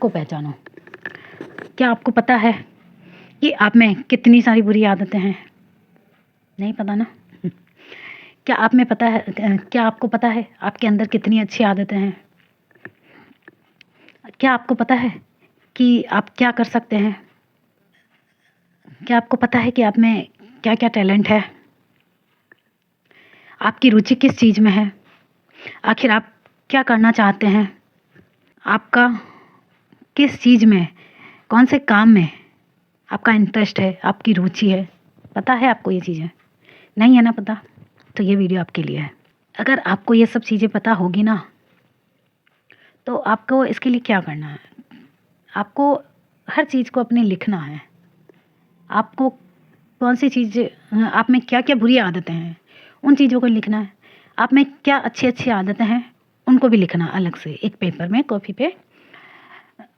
को पहचानो। क्या आपको पता है कि आप में कितनी सारी बुरी आदतें हैं? नहीं पता ना। क्या आपको पता है आपके अंदर कितनी अच्छी आदतें हैं? क्या आपको पता है कि आप क्या कर सकते हैं? क्या आपको पता है कि आप में क्या क्या टैलेंट है? आपकी रुचि किस चीज़ में है? आखिर आप क्या करना चाहते हैं? आपका किस चीज़ में, कौन से काम में आपका इंटरेस्ट है, आपकी रुचि है? पता है आपको ये चीज़ें? नहीं है ना पता? तो ये वीडियो आपके लिए है। अगर आपको ये सब चीज़ें पता होगी ना, तो आपको इसके लिए क्या करना है? आपको हर चीज़ को अपने लिखना है। आपको कौन सी चीज़, आप में क्या क्या बुरी आदतें हैं, उन चीज़ों को लिखना है। आप में क्या अच्छी अच्छी आदतें हैं, उनको भी लिखना अलग से एक पेपर में, कॉपी पे।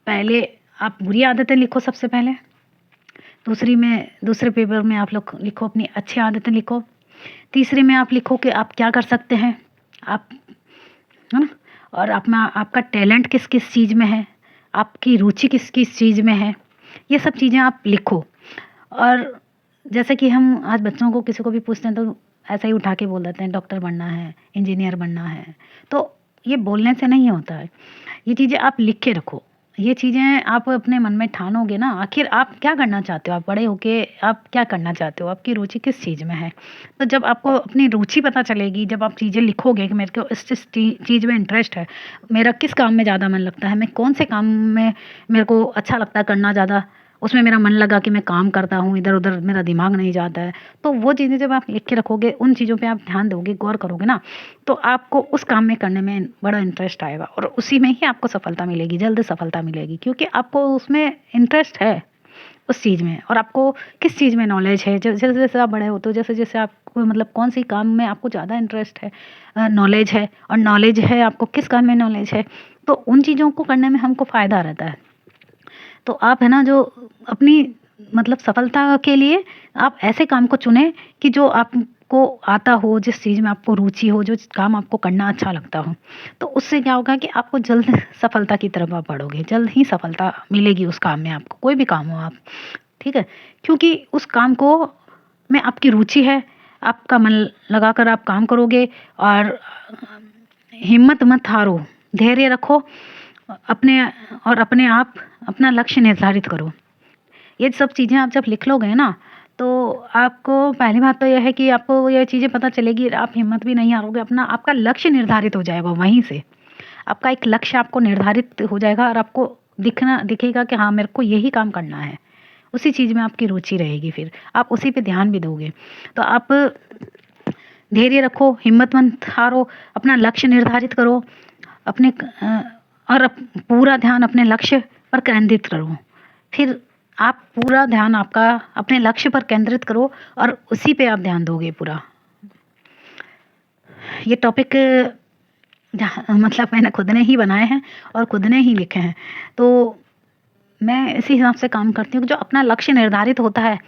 पहले आप बुरी आदतें लिखो सबसे पहले, दूसरे पेपर में आप लोग लिखो अपनी अच्छी आदतें लिखो, तीसरे में आप लिखो कि आप क्या कर सकते हैं, आप, है ना। और आपका टैलेंट किस किस चीज़ में है, आपकी रुचि किस किस चीज़ में है, ये सब चीज़ें आप लिखो। और जैसे कि हम आज बच्चों को किसी को भी पूछते हैं तो ऐसा ही उठा के बोल देते हैं डॉक्टर बनना है, इंजीनियर बनना है। तो ये बोलने से नहीं होता है, ये चीज़ें आप लिख के रखो। ये चीज़ें आप अपने मन में ठानोगे ना, आखिर आप क्या करना चाहते हो, आप बड़े होके आप क्या करना चाहते हो, आपकी रुचि किस चीज़ में है। तो जब आपको अपनी रुचि पता चलेगी, जब आप चीज़ें लिखोगे कि मेरे को इस चीज़ में इंटरेस्ट है, मेरा किस काम में ज़्यादा मन लगता है, मैं कौन से काम में मेरे को अच्छा लगता है करना ज़्यादा, उसमें मेरा मन लगा कि मैं काम करता हूँ, इधर उधर मेरा दिमाग नहीं जाता है। तो वो चीज़ें जब आप लिख के रखोगे, उन चीज़ों पे आप ध्यान दोगे, गौर करोगे ना, तो आपको उस काम में करने में बड़ा इंटरेस्ट आएगा और उसी में ही आपको सफलता मिलेगी, जल्द सफलता मिलेगी, क्योंकि आपको उसमें इंटरेस्ट है उस चीज़ में। और आपको किस चीज़ में नॉलेज है, जैसे जैसे आप बड़े होते हो, जैसे जैसे आपको मतलब कौन सी काम में आपको ज़्यादा इंटरेस्ट है, नॉलेज है, और नॉलेज है आपको किस काम में नॉलेज है, तो उन चीज़ों को करने में हमको फ़ायदा रहता है। तो आप है ना, जो अपनी मतलब सफलता के लिए आप ऐसे काम को चुनें कि जो आपको आता हो, जिस चीज़ में आपको रुचि हो, जो काम आपको करना अच्छा लगता हो। तो उससे क्या होगा कि आपको जल्द सफलता की तरफ आप बढ़ोगे, जल्द ही सफलता मिलेगी उस काम में आपको, कोई भी काम हो आप, ठीक है। क्योंकि उस काम को में आपकी रुचि है, आपका मन लगाकर आप काम करोगे। और हिम्मत मत हारो, धैर्य रखो अपने, और अपने आप अपना लक्ष्य निर्धारित करो। ये सब चीज़ें आप जब लिख लोगे ना, तो आपको पहली बात तो यह है कि आपको ये चीज़ें पता चलेगी, आप हिम्मत भी नहीं हारोगे, आपका लक्ष्य निर्धारित हो जाएगा वहीं से। आपका एक लक्ष्य आपको निर्धारित हो जाएगा और आपको दिखेगा कि हाँ, मेरे को यही काम करना है। उसी चीज़ में आपकी रुचि रहेगी, फिर आप उसी पे ध्यान भी दोगे। तो आप धैर्य रखो, हिम्मत मत हारो, अपना लक्ष्य निर्धारित करो, अपने पूरा ध्यान अपने लक्ष्य पर केंद्रित करो। फिर आप पूरा ध्यान आपका अपने लक्ष्य पर केंद्रित करो और उसी पे आप ध्यान दोगे पूरा। ये टॉपिक मतलब मैंने खुद ने ही बनाए हैं और खुद ने ही लिखे हैं, तो मैं इसी हिसाब से काम करती हूँ कि जो अपना लक्ष्य निर्धारित होता है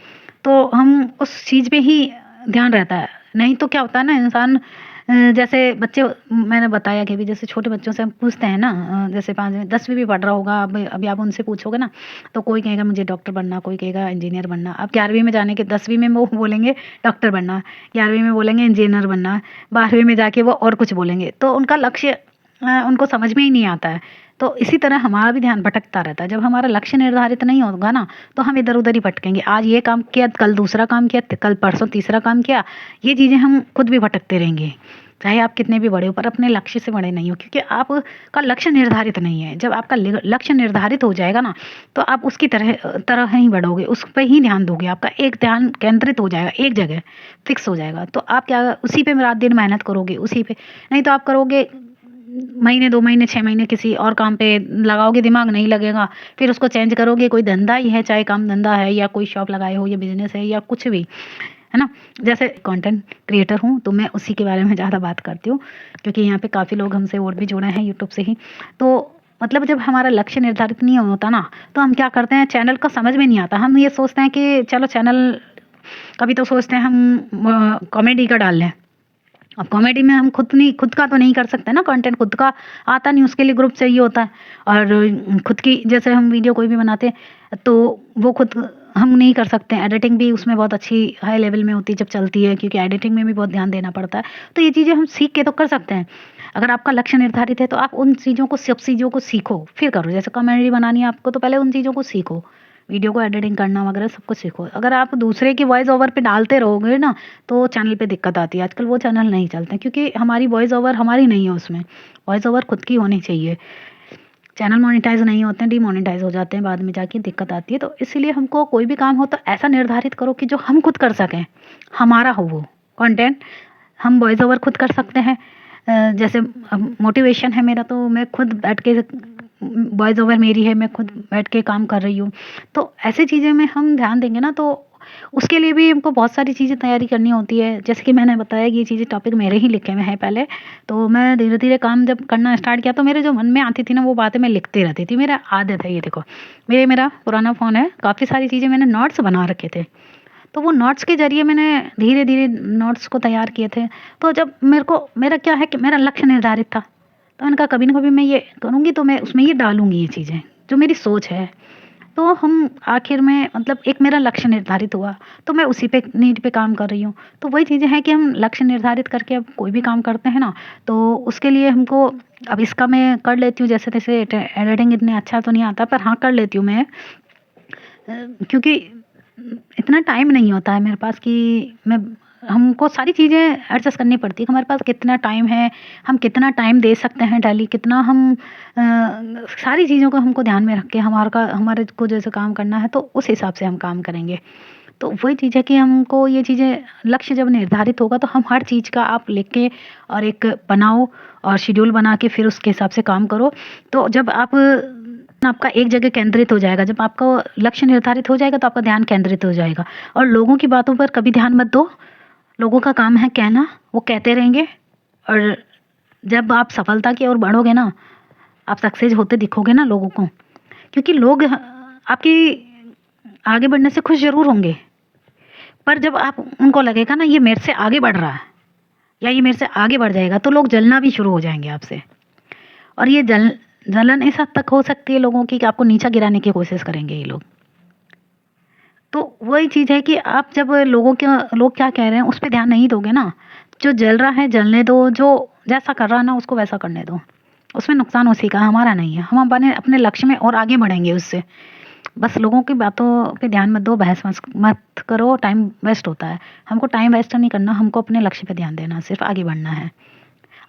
तो हम उस चीज़ पे ही ध्यान रहता है। नहीं तो क्या होता है ना, इंसान जैसे बच्चे, मैंने बताया कि भी जैसे छोटे बच्चों से हम पूछते हैं ना, जैसे 5वीं 10वीं भी पढ़ रहा होगा, अब अभी आप उनसे पूछोगे ना, तो कोई कहेगा मुझे डॉक्टर बनना, कोई कहेगा इंजीनियर बनना। अब 11वीं में जाने के 10वीं में वो बोलेंगे डॉक्टर बनना, 11वीं में बोलेंगे इंजीनियर बनना, 12वीं में जाके वो और कुछ बोलेंगे। तो उनका लक्ष्य उनको समझ में ही नहीं आता है। तो इसी तरह हमारा भी ध्यान भटकता रहता है। जब हमारा लक्ष्य निर्धारित नहीं होगा ना, तो हम इधर उधर ही भटकेंगे। आज ये काम किया, कल दूसरा काम किया, कल परसों तीसरा काम किया, ये चीज़ें हम खुद भी भटकते रहेंगे। चाहे आप कितने भी बड़े हो, पर अपने लक्ष्य से बड़े नहीं हो, क्योंकि आपका लक्ष्य निर्धारित नहीं है। जब आपका लक्ष्य निर्धारित हो जाएगा ना, तो आप उसकी तरह तरह ही बढ़ोगे, उस पर ही ध्यान दोगे, आपका एक ध्यान केंद्रित हो जाएगा, एक जगह फिक्स हो जाएगा। तो आप क्या उसी पे रात दिन मेहनत करोगे, उसी पे। नहीं तो आप करोगे महीने 2 महीने 6 महीने किसी और काम पे लगाओगे, दिमाग नहीं लगेगा, फिर उसको चेंज करोगे। कोई धंधा ही है, चाहे काम धंधा है या कोई शॉप लगाए हो या बिजनेस है या कुछ भी, है ना। जैसे कंटेंट क्रिएटर हूँ तो मैं उसी के बारे में ज़्यादा बात करती हूँ, क्योंकि यहाँ पे काफ़ी लोग हमसे और भी जुड़े हैं यूट्यूब से ही। तो मतलब जब हमारा लक्ष्य निर्धारित नहीं होता ना, तो हम क्या करते हैं, चैनल का समझ में नहीं आता। हम ये सोचते हैं कि चलो चैनल, कभी तो सोचते हैं हम कॉमेडी का डाल लें, अब कॉमेडी में हम खुद का तो नहीं कर सकते ना, कंटेंट खुद का आता नहीं, उसके लिए ग्रुप चाहिए होता है। और खुद की जैसे हम वीडियो कोई भी बनाते हैं तो वो खुद हम नहीं कर सकते। एडिटिंग भी उसमें बहुत अच्छी हाई लेवल में होती है जब चलती है, क्योंकि एडिटिंग में भी बहुत ध्यान देना पड़ता है। तो ये चीज़ें हम सीख के तो कर सकते हैं। अगर आपका लक्ष्य निर्धारित है तो आप उन चीज़ों को, सब चीज़ों को सीखो फिर करो। जैसे कॉमेडी बनानी है आपको तो पहले उन चीज़ों को सीखो, वीडियो को एडिटिंग करना वगैरह सब कुछ सीखो। अगर आप दूसरे की वॉइस ओवर पे डालते रहोगे ना तो चैनल पे दिक्कत आती है। आजकल वो चैनल नहीं चलते हैं, क्योंकि हमारी वॉइस ओवर हमारी नहीं है, उसमें वॉइस ओवर खुद की होनी चाहिए। चैनल मोनेटाइज नहीं होते हैं, डीमोनेटाइज हो जाते हैं, बाद में जाके दिक्कत आती है। तो इसीलिए हमको कोई भी काम हो तो ऐसा निर्धारित करो कि जो हम खुद कर सकें, हमारा हो वो कंटेंट। हम वॉइस ओवर खुद कर सकते हैं। जैसे मोटिवेशन है मेरा तो मैं खुद बैठ के, वॉइस ओवर मेरी है, मैं खुद बैठ के काम कर रही हूँ। तो ऐसी चीज़ें में हम ध्यान देंगे ना तो उसके लिए भी हमको बहुत सारी चीज़ें तैयारी करनी होती है। जैसे कि मैंने बताया कि ये चीज़ें टॉपिक मेरे ही लिखे हुए हैं पहले। तो मैं धीरे-धीरे काम जब करना स्टार्ट किया तो मेरे जो मन में आती थी ना वो बातें मैं लिखती रहती थी। मेरा आदत है ये देखो, मेरा पुराना फ़ोन है, काफ़ी सारी चीज़ें मैंने नोट्स बना रखे थे। तो वो नोट्स के ज़रिए मैंने धीरे-धीरे नोट्स को तैयार किए थे। तो जब मेरा क्या है कि मेरा लक्ष्य निर्धारित था, तो मैंने कहा कभी न कभी मैं ये करूँगी तो मैं उसमें ये डालूँगी ये चीज़ें, जो मेरी सोच है। तो हम आखिर में मतलब एक मेरा लक्ष्य निर्धारित हुआ, तो मैं उसी पे नीड पे काम कर रही हूँ। तो वही चीज़ें हैं कि हम लक्ष्य निर्धारित करके अब कोई भी काम करते हैं ना, तो उसके लिए हमको, अब इसका मैं कर लेती हूँ जैसे-तैसे, एडिटिंग इतने अच्छा तो नहीं आता पर हाँ, कर लेती हूँ मैं। क्योंकि इतना टाइम नहीं होता है मेरे पास कि मैं हमको सारी चीज़ें एडजस्ट करनी पड़ती है कि हमारे पास कितना टाइम है, हम कितना टाइम दे सकते हैं डेली, कितना हम सारी चीज़ों को हमको ध्यान में रख के हमारे को जैसे काम करना है तो उस हिसाब से हम काम करेंगे। तो वही चीज़ है कि हमको ये चीज़ें, लक्ष्य जब निर्धारित होगा तो हम हर चीज़ का आप लिख के और एक बनाओ और शेड्यूल बना के फिर उसके हिसाब से काम करो। तो जब आपका एक जगह केंद्रित हो जाएगा, जब आपका लक्ष्य निर्धारित हो जाएगा तो आपका ध्यान केंद्रित हो जाएगा। और लोगों की बातों पर कभी ध्यान मत दो, लोगों का काम है कहना, वो कहते रहेंगे। और जब आप सफलता की ओर बढ़ोगे ना, आप सक्सेस होते दिखोगे ना लोगों को, क्योंकि लोग आपकी आगे बढ़ने से खुश ज़रूर होंगे, पर जब आप उनको लगेगा ना ये मेरे से आगे बढ़ रहा है या ये मेरे से आगे बढ़ जाएगा, तो लोग जलना भी शुरू हो जाएँगे आपसे। और ये जलन इस हद तक हो सकती है लोगों की कि आपको नीचा गिराने की कोशिश करेंगे ये लोग। तो वही चीज़ है कि आप जब लोग क्या कह रहे हैं उस पे ध्यान नहीं दोगे ना, जो जल रहा है जलने दो, जो जैसा कर रहा है ना उसको वैसा करने दो। उसमें नुकसान उसी का, हमारा नहीं है। हम अपने अपने लक्ष्य में और आगे बढ़ेंगे उससे। बस लोगों की बातों पे ध्यान मत दो, बहस मत करो, टाइम वेस्ट होता है। हमको टाइम वेस्ट नहीं करना, हमको अपने लक्ष्य पे ध्यान देना, सिर्फ़ आगे बढ़ना है।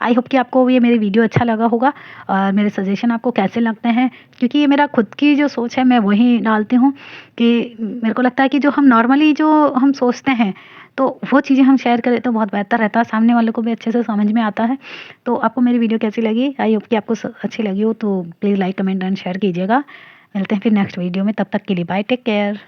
आई होप कि आपको ये मेरी वीडियो अच्छा लगा होगा और मेरे सजेशन आपको कैसे लगते हैं, क्योंकि ये मेरा खुद की जो सोच है मैं वही डालती हूँ कि मेरे को लगता है कि जो हम नॉर्मली जो हम सोचते हैं तो वो चीज़ें हम शेयर करें तो बहुत बेहतर रहता है, सामने वाले को भी अच्छे से समझ में आता है। तो आपको मेरी वीडियो कैसी लगी? आई होप कि आपको अच्छी लगी हो, तो please like, comment and share कीजिएगा। मिलते हैं फिर नेक्स्ट वीडियो में, तब तक के लिए बाय, टेक केयर।